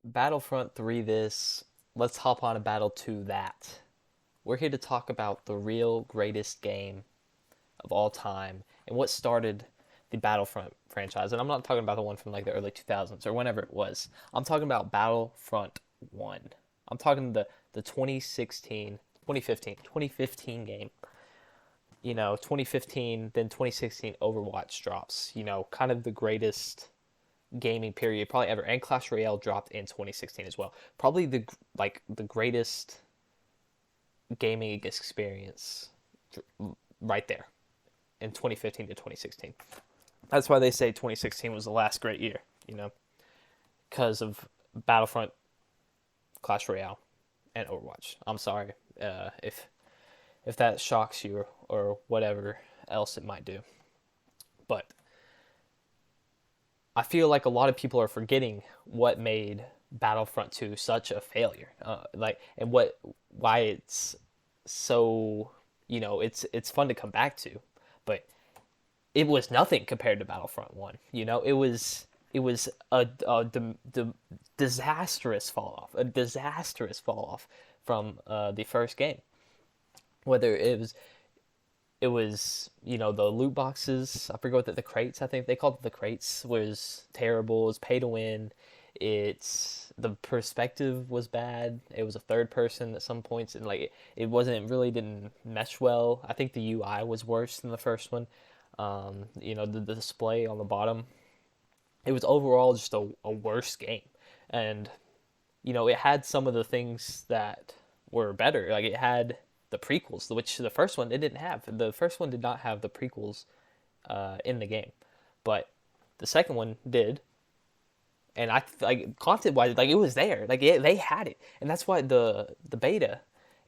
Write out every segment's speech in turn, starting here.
Battlefront 3 this, let's hop on a Battle 2 that. We're here to talk about the real greatest game of all time and what started the Battlefront franchise. And I'm not talking about the one from like the early 2000s or whenever it was. I'm talking about Battlefront 1. I'm talking the 2016, 2015, 2015 game. 2015, then 2016 Overwatch drops. Kind of the greatest gaming period probably ever. And Clash Royale dropped in 2016 as well. Probably the greatest gaming experience right there in 2015 to 2016. That's why they say 2016 was the last great year, because of Battlefront, Clash Royale, and Overwatch. I'm sorry if that shocks you or whatever else it might do, but I feel like a lot of people are forgetting what made Battlefront 2 such a failure. And why it's so, it's fun to come back to, but it was nothing compared to Battlefront 1. It was a disastrous fall off, from the first game. Whether it was the loot boxes. I forget what the crates. I think they called it the crates. Was terrible. It was pay to win. It's the perspective was bad. It was a third person at some points, and like it wasn't really didn't mesh well. I think the UI was worse than the first one. The display on the bottom. It was overall just a worse game, and it had some of the things that were better. Like it had the prequels, which the first one it didn't have. The first one did not have the prequels in the game, but the second one did. And I like content wise, like it was there, like they had it, and that's why the beta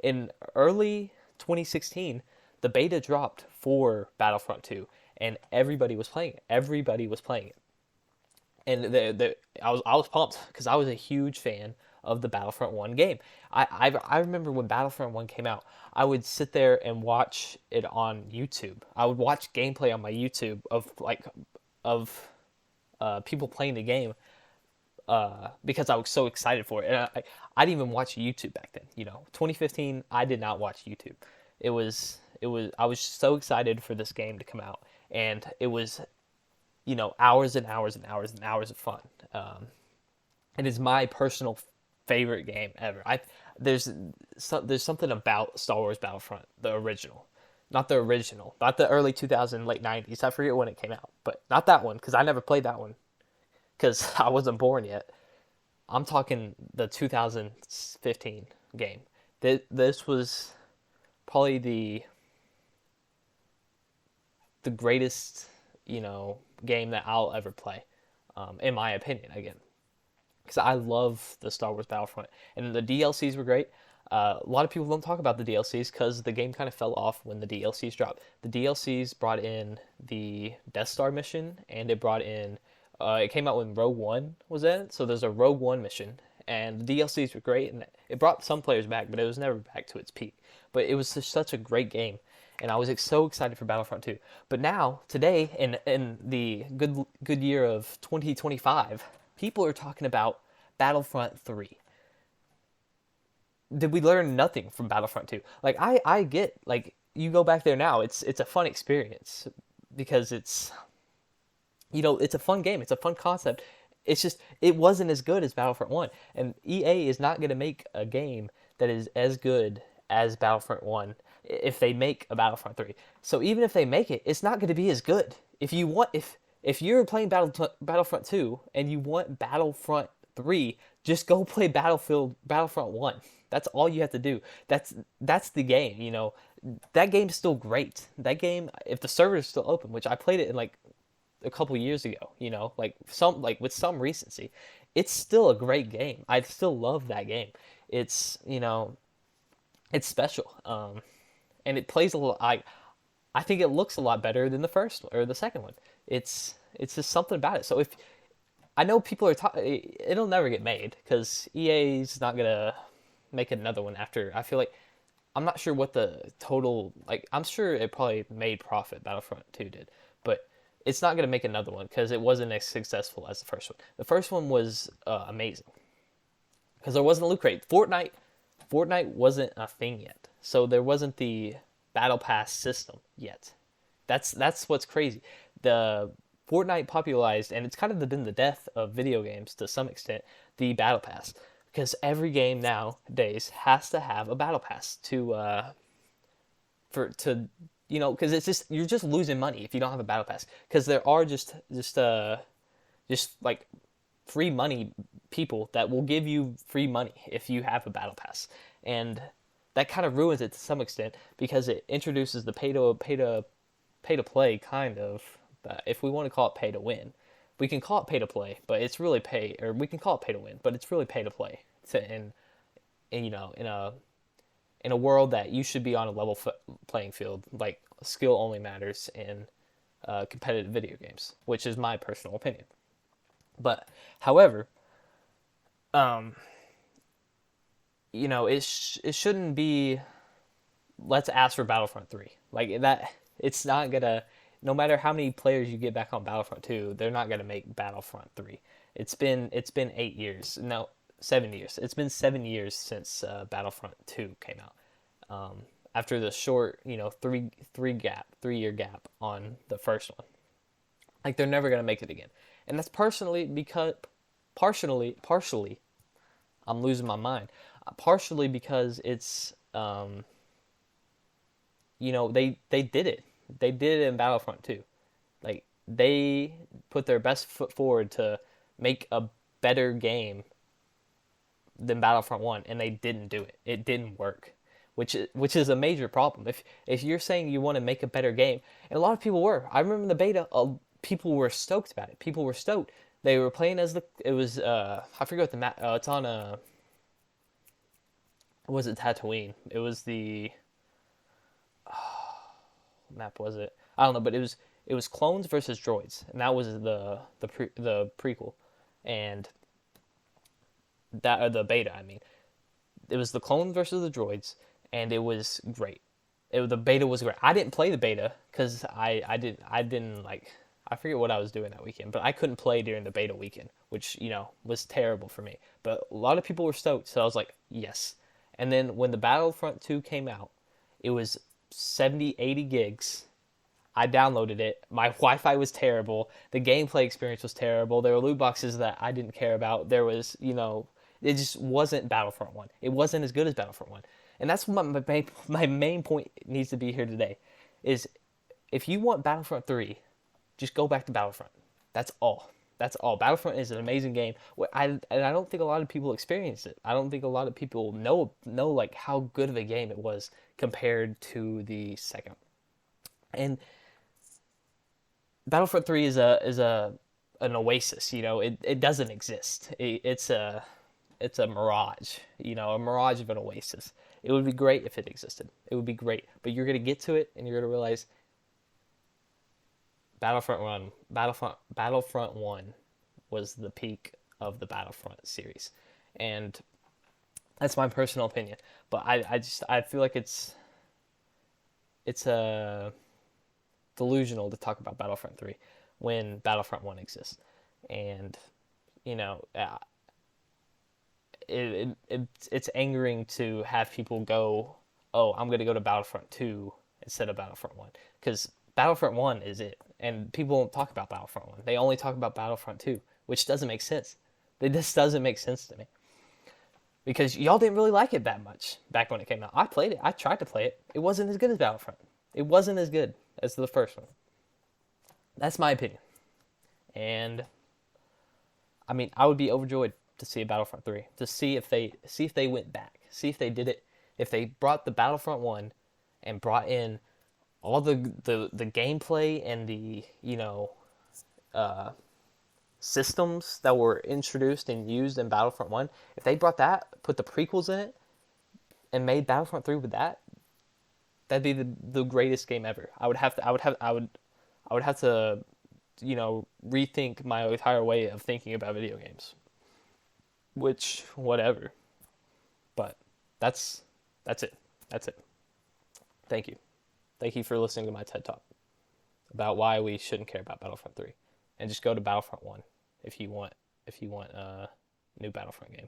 in early 2016, the beta dropped for Battlefront 2, and everybody was playing it. Everybody was playing it, and I was pumped because I was a huge fan of the Battlefront 1 game. I remember when Battlefront 1 came out, I would sit there and watch it on YouTube. I would watch gameplay on my YouTube of people playing the game because I was so excited for it. And I didn't even watch YouTube back then. 2015, I did not watch YouTube. I was so excited for this game to come out, and it was hours and hours and hours and hours of fun. It is my personal favorite game ever. There's there's something about Star Wars Battlefront, the original, not the original, not the early 2000s, late 90s. I forget when it came out, but not that one because I never played that one because I wasn't born yet. I'm talking the 2015 game. This was probably the greatest game that I'll ever play, in my opinion. Again, because I love the Star Wars Battlefront, and the DLCs were great. A lot of people don't talk about the DLCs because the game kind of fell off when the DLCs dropped. The DLCs brought in the Death Star mission, and it brought in. It came out when Rogue One was in it, so there's a Rogue One mission, and the DLCs were great, and it brought some players back, but it was never back to its peak. But it was just such a great game, and I was so excited for Battlefront 2. But now, today, in the good year of 2025, people are talking about Battlefront 3. Did we learn nothing from Battlefront 2? Like I get like you go back there now, it's a fun experience because it's a fun game, it's a fun concept. It's just it wasn't as good as Battlefront 1, and EA is not going to make a game that is as good as Battlefront 1 if they make a Battlefront 3. So even if they make it, it's not going to be as good. If you're playing Battlefront 2 and you want Battlefront 3, just go play Battlefront 1. That's all you have to do. That's the game. That game's still great. That game, if the server is still open, which I played it in like a couple years ago, like with some recency, it's still a great game. I still love that game. It's special. And it plays a lot. I think it looks a lot better than the first or the second one. It's just something about it. So if I know people are talking, it'll never get made because EA's not gonna make another one after. I feel like I'm not sure what the total like. I'm sure it probably made profit. Battlefront 2 did, but it's not gonna make another one because it wasn't as successful as the first one. The first one was amazing. because there wasn't a loot crate. Fortnite wasn't a thing yet, so there wasn't the battle pass system yet. That's what's crazy. The Fortnite popularized, and it's kind of been the death of video games to some extent, the battle pass, because every game nowadays has to have a battle pass to because it's just you're just losing money if you don't have a battle pass, because there are just like free money people that will give you free money if you have a battle pass, and that kind of ruins it to some extent because it introduces the pay to play kind of. If we want to call it pay to win, we can call it pay to play, but it's really pay, or we can call it pay to win, but it's really pay to play. In in a world that you should be on a level playing field, like skill only matters in competitive video games, which is my personal opinion. But however, um, it shouldn't be. Let's ask for Battlefront 3 like that. It's not gonna. No matter how many players you get back on Battlefront 2, they're not gonna make Battlefront 3. It's been 8 years. No, 7 years. It's been 7 years since Battlefront 2 came out. After the short, 3 year gap on the first one, like they're never gonna make it again. And that's partially, I'm losing my mind. Partially because it's, they did it. They did it in Battlefront 2. Like, they put their best foot forward to make a better game than Battlefront 1, and they didn't do it. It didn't work, which is a major problem. If you're saying you want to make a better game, and a lot of people were. I remember in the beta, people were stoked about it. People were stoked. They were playing as it was, I forget what the map, it's on, was it Tatooine? It was the, map was it? I don't know, but it was clones versus droids, and that was the prequel, and that or the beta. I mean, it was the clones versus the droids, and it was great. The beta was great. I didn't play the beta because I didn't like. I forget what I was doing that weekend, but I couldn't play during the beta weekend, which was terrible for me. But a lot of people were stoked, so I was like, yes. And then when the Battlefront 2 came out, it was 70, 80 gigs. I downloaded it. My Wi-Fi was terrible. The gameplay experience was terrible. There were loot boxes that I didn't care about. There was, it just wasn't Battlefront 1. It wasn't as good as Battlefront 1. And that's what my main point needs to be here today, is if you want Battlefront 3, just go back to Battlefront. That's all. That's all. Battlefront is an amazing game. And I don't think a lot of people experience it. I don't think a lot of people know like how good of a game it was compared to the second. And Battlefront 3 is an oasis. It doesn't exist. It's a mirage. A mirage of an oasis. It would be great if it existed. It would be great, but you're gonna get to it and you're gonna realize Battlefront 1 was the peak of the Battlefront series, and that's my personal opinion. But I feel like it's delusional to talk about Battlefront 3 when Battlefront 1 exists, and you know, uh, it's angering to have people go, oh, I'm gonna go to Battlefront 2 instead of Battlefront 1, because Battlefront 1 is it, and people don't talk about Battlefront 1. They only talk about Battlefront 2, which doesn't make sense. This doesn't make sense to me, because y'all didn't really like it that much back when it came out. I played it. I tried to play it. It wasn't as good as Battlefront. It wasn't as good as the first one. That's my opinion. And I mean, I would be overjoyed to see a Battlefront 3, to see if they went back, see if they did it, if they brought the Battlefront 1 and brought in all the gameplay and the systems that were introduced and used in Battlefront 1. If they brought that, put the prequels in it, and made Battlefront 3 with that, that'd be the greatest game ever. I would have to rethink my entire way of thinking about video games. Which, whatever. But that's it. That's it. Thank you. Thank you for listening to my TED Talk about why we shouldn't care about Battlefront 3. And just go to Battlefront 1 if you want a new Battlefront game.